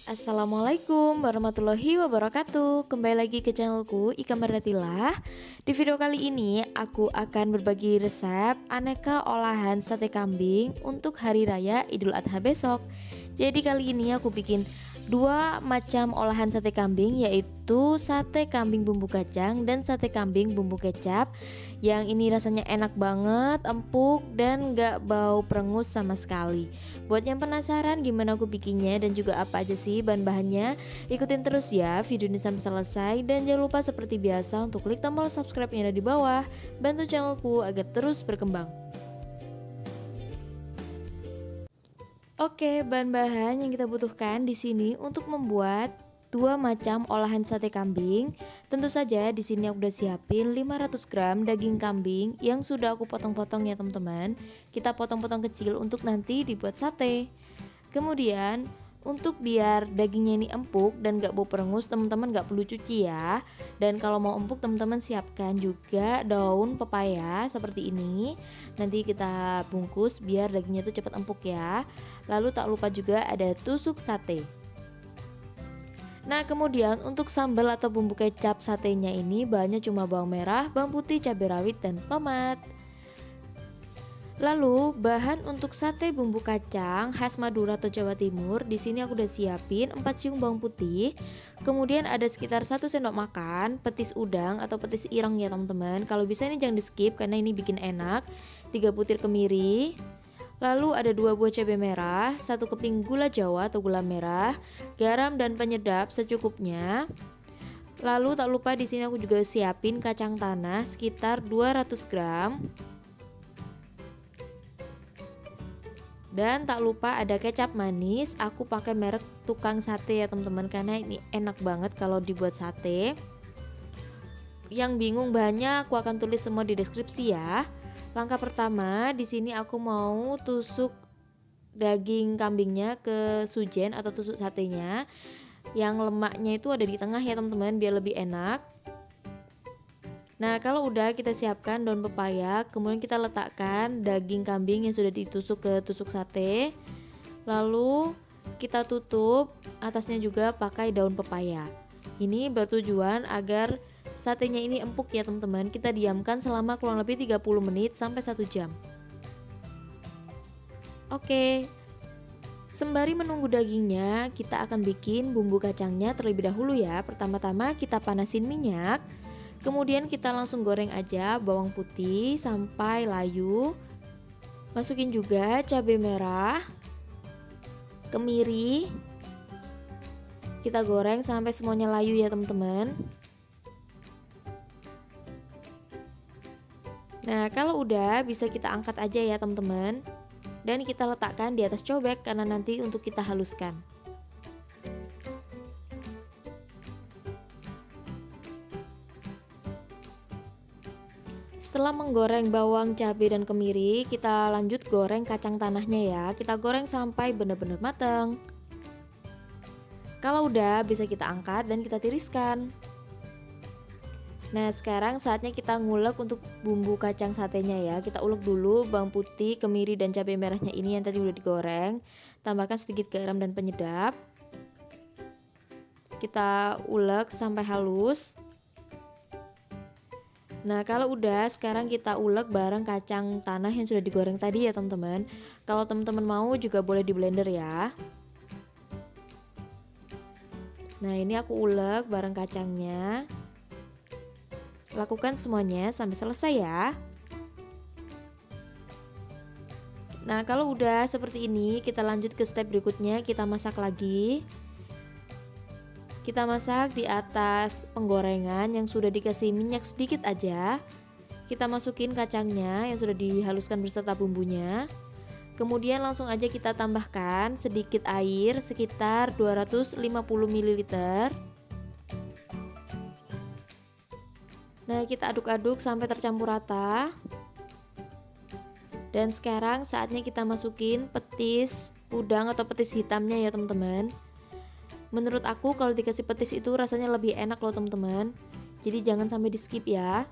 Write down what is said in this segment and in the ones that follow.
Assalamualaikum warahmatullahi wabarakatuh. Kembali lagi ke channelku Ika Mardatila. Di video kali ini aku akan berbagi resep aneka olahan sate kambing untuk hari raya Idul Adha besok. Jadi kali ini aku bikin dua macam olahan sate kambing, yaitu sate kambing bumbu kacang dan sate kambing bumbu kecap. Yang ini rasanya enak banget, empuk dan gak bau perengus sama sekali. Buat yang penasaran gimana aku bikinnya dan juga apa aja sih bahan-bahannya, ikutin terus ya video ini sampai selesai. Dan jangan lupa seperti biasa untuk klik tombol subscribe yang ada di bawah, bantu channelku agar terus berkembang. Oke, bahan-bahan yang kita butuhkan di sini untuk membuat dua macam olahan sate kambing. Tentu saja di sini aku udah siapin 500 gram daging kambing yang sudah aku potong-potong ya teman-teman. Kita potong-potong kecil untuk nanti dibuat sate. Kemudian untuk biar dagingnya ini empuk dan gak bau perengus, teman-teman gak perlu cuci ya. Dan kalau mau empuk teman-teman siapkan juga daun pepaya seperti ini. Nanti kita bungkus biar dagingnya itu cepat empuk ya. Lalu tak lupa juga ada tusuk sate. Nah kemudian untuk sambal atau bumbu kecap satenya ini bahannya cuma bawang merah, bawang putih, cabai rawit, dan tomat. Lalu bahan untuk sate bumbu kacang khas Madura atau Jawa Timur, di sini aku udah siapin 4 siung bawang putih. Kemudian ada sekitar 1 sendok makan petis udang atau petis ireng ya teman-teman. Kalau bisa ini jangan di skip karena ini bikin enak. 3 butir kemiri. Lalu ada 2 buah cabai merah, 1 keping gula jawa atau gula merah, garam dan penyedap secukupnya. Lalu tak lupa di sini aku juga siapin kacang tanah sekitar 200 gram. Dan tak lupa ada kecap manis, aku pakai merek Tukang Sate ya teman-teman, karena ini enak banget kalau dibuat sate. Yang bingung bahannya aku akan tulis semua di deskripsi ya. Langkah pertama di sini aku mau tusuk daging kambingnya ke sujen atau tusuk satenya. Yang lemaknya itu ada di tengah ya teman-teman biar lebih enak. Nah kalau udah kita siapkan daun pepaya, kemudian kita letakkan daging kambing yang sudah ditusuk ke tusuk sate. Lalu kita tutup atasnya juga pakai daun pepaya. Ini bertujuan agar satenya ini empuk ya teman-teman. Kita diamkan selama kurang lebih 30 menit sampai 1 jam. Oke, sembari menunggu dagingnya, kita akan bikin bumbu kacangnya terlebih dahulu ya. Pertama-tama kita panasin minyak. Kemudian kita langsung goreng aja bawang putih sampai layu. Masukin juga cabai merah, kemiri. Kita goreng sampai semuanya layu ya teman-teman. Nah kalau udah bisa kita angkat aja ya teman-teman. Dan kita letakkan di atas cobek karena nanti untuk kita haluskan. Setelah menggoreng bawang, cabai, dan kemiri, kita lanjut goreng kacang tanahnya ya. Kita goreng sampai benar-benar matang. Kalau udah bisa kita angkat dan kita tiriskan. Nah sekarang saatnya kita ngulek untuk bumbu kacang satenya ya. Kita ulek dulu bawang putih, kemiri, dan cabai merahnya ini yang tadi udah digoreng. Tambahkan sedikit garam dan penyedap. Kita ulek sampai halus. Nah kalau udah sekarang kita ulek bareng kacang tanah yang sudah digoreng tadi ya teman-teman. Kalau teman-teman mau juga boleh di blender ya. Nah ini aku ulek bareng kacangnya. Lakukan semuanya sampai selesai ya. Nah kalau udah seperti ini kita lanjut ke step berikutnya. Kita masak lagi. Kita masak di atas penggorengan yang sudah dikasih minyak sedikit aja. Kita masukin kacangnya yang sudah dihaluskan beserta bumbunya. Kemudian langsung aja kita tambahkan sedikit air sekitar 250 ml. Nah kita aduk-aduk sampai tercampur rata. Dan sekarang saatnya kita masukin petis udang atau petis hitamnya ya teman-teman. Menurut aku kalau dikasih petis itu rasanya lebih enak loh teman-teman. Jadi jangan sampai di skip ya.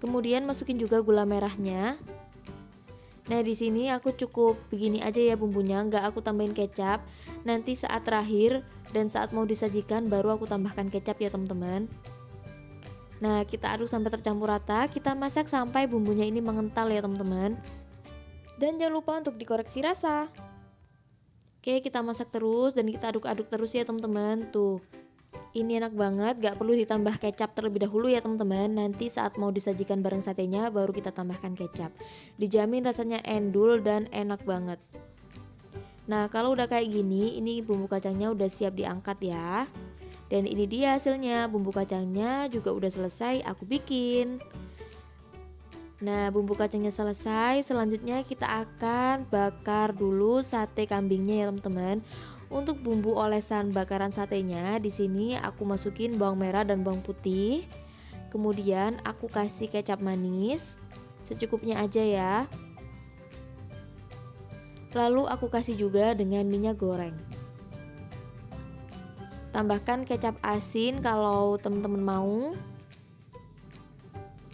Kemudian masukin juga gula merahnya. Nah, di sini aku cukup begini aja ya bumbunya, nggak aku tambahin kecap. Nanti saat terakhir dan saat mau disajikan baru aku tambahkan kecap ya teman-teman. Nah, kita aduk sampai tercampur rata, kita masak sampai bumbunya ini mengental ya teman-teman. Dan jangan lupa untuk dikoreksi rasa. Oke, kita masak terus dan kita aduk-aduk terus ya teman-teman. Tuh, ini enak banget, gak perlu ditambah kecap terlebih dahulu ya teman-teman. Nanti saat mau disajikan bareng satenya baru kita tambahkan kecap. Dijamin rasanya endul dan enak banget. Nah, kalau udah kayak gini, ini bumbu kacangnya udah siap diangkat ya. Dan ini dia hasilnya, bumbu kacangnya juga udah selesai aku bikin. Nah, bumbu kacangnya selesai, selanjutnya kita akan bakar dulu sate kambingnya ya teman-teman. Untuk bumbu olesan bakaran satenya, di sini aku masukin bawang merah dan bawang putih. Kemudian aku kasih kecap manis, secukupnya aja ya. Lalu aku kasih juga dengan minyak goreng. Tambahkan kecap asin kalau teman-teman mau.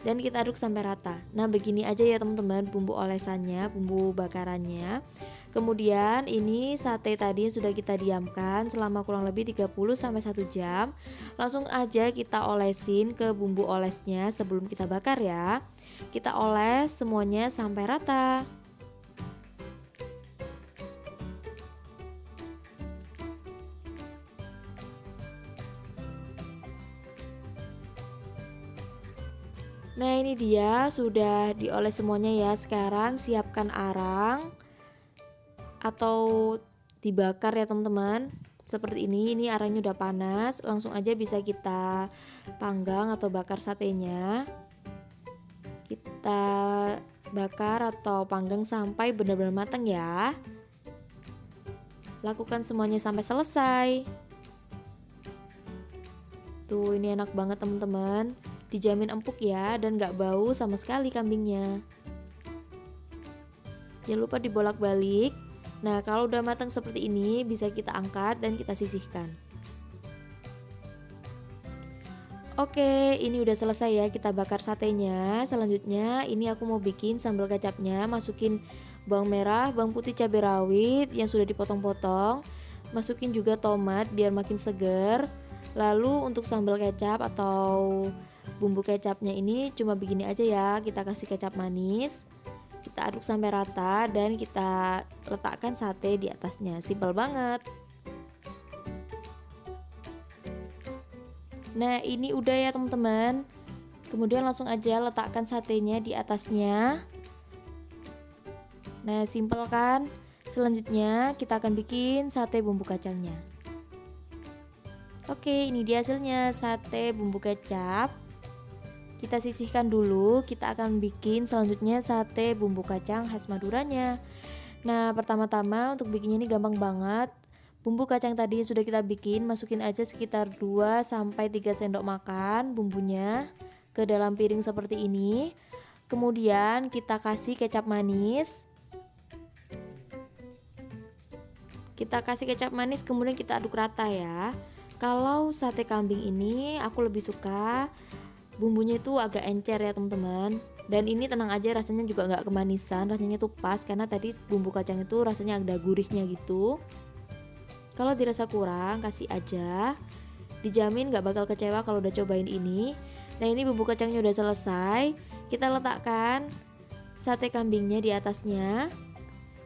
Dan kita aduk sampai rata. Nah, begini aja ya teman-teman bumbu olesannya, bumbu bakarannya. Kemudian ini sate tadi sudah kita diamkan selama kurang lebih 30-1 jam. Langsung aja kita olesin ke bumbu olesnya sebelum kita bakar ya. Kita oles semuanya sampai rata. Nah, ini dia sudah dioles semuanya ya. Sekarang siapkan arang atau dibakar ya teman-teman. Seperti ini arangnya udah panas. Langsung aja bisa kita panggang atau bakar satenya. Kita bakar atau panggang sampai benar-benar matang ya. Lakukan semuanya sampai selesai. Tuh, ini enak banget teman-teman. Dijamin empuk ya dan gak bau sama sekali kambingnya. Jangan lupa dibolak-balik. Nah, kalau udah matang seperti ini bisa kita angkat dan kita sisihkan. Oke, ini udah selesai ya kita bakar satenya. Selanjutnya ini aku mau bikin sambal kecapnya. Masukin bawang merah, bawang putih, cabai rawit yang sudah dipotong-potong. Masukin juga tomat biar makin seger. Lalu untuk sambal kecap atau bumbu kecapnya ini cuma begini aja ya, kita kasih kecap manis, kita aduk sampai rata dan kita letakkan sate di atasnya. Simpel banget. Nah, ini udah ya teman-teman. Kemudian langsung aja letakkan satenya di atasnya. Nah, simpel kan? Selanjutnya kita akan bikin sate bumbu kacangnya. Oke, ini dia hasilnya sate bumbu kecap. Kita sisihkan dulu, kita akan bikin selanjutnya sate bumbu kacang khas Maduranya. Nah, pertama-tama untuk bikinnya ini gampang banget. Bumbu kacang tadi yang sudah kita bikin, masukin aja sekitar 2-3 sendok makan bumbunya ke dalam piring seperti ini. Kemudian kita kasih kecap manis. Kita kasih kecap manis, kemudian kita aduk rata ya. Kalau sate kambing ini aku lebih suka bumbunya itu agak encer ya teman-teman. Dan ini tenang aja, rasanya juga nggak kemanisan, rasanya tuh pas karena tadi bumbu kacang itu rasanya ada gurihnya gitu. Kalau dirasa kurang kasih aja, dijamin nggak bakal kecewa kalau udah cobain ini. Nah, ini bumbu kacangnya udah selesai, kita letakkan sate kambingnya di atasnya.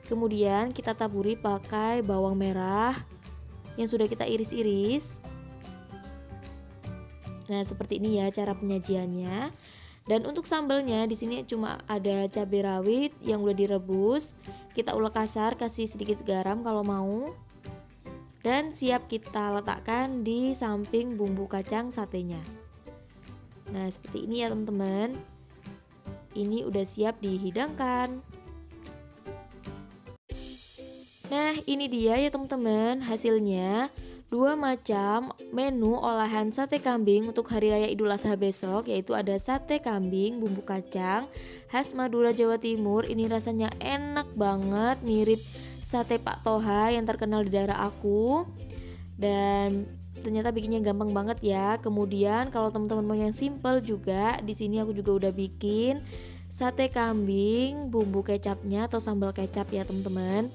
Kemudian kita taburi pakai bawang merah yang sudah kita iris-iris. Nah, seperti ini ya cara penyajiannya. Dan untuk sambalnya di sini cuma ada cabai rawit yang udah direbus. Kita ulek kasar, kasih sedikit garam kalau mau. Dan siap kita letakkan di samping bumbu kacang satenya. Nah, seperti ini ya teman-teman. Ini udah siap dihidangkan. Nah, ini dia ya teman-teman hasilnya. 2 macam menu olahan sate kambing untuk hari raya Idul Adha besok, yaitu ada sate kambing bumbu kacang khas Madura Jawa Timur. Ini rasanya enak banget, mirip sate Pak Toha yang terkenal di daerah aku. Dan ternyata bikinnya gampang banget ya. Kemudian kalau teman-teman mau yang simple juga, di sini aku juga udah bikin sate kambing bumbu kecapnya atau sambal kecap ya teman-teman.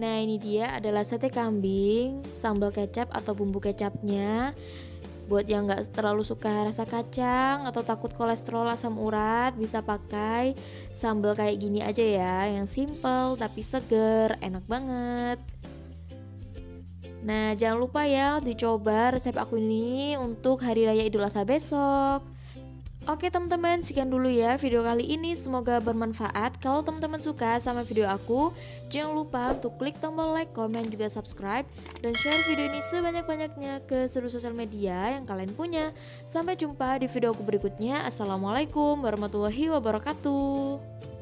Nah ini dia adalah sate kambing sambal kecap atau bumbu kecapnya. Buat yang gak terlalu suka rasa kacang atau takut kolesterol asam urat, bisa pakai sambal kayak gini aja ya, yang simple tapi seger, enak banget. Nah jangan lupa ya dicoba resep aku ini untuk hari raya Idul Adha besok. Oke teman-teman, sekian dulu ya video kali ini, semoga bermanfaat. Kalau teman-teman suka sama video aku, jangan lupa untuk klik tombol like, komen, juga subscribe, dan share video ini sebanyak-banyaknya ke seluruh sosial media yang kalian punya. Sampai jumpa di video aku berikutnya. Assalamualaikum warahmatullahi wabarakatuh.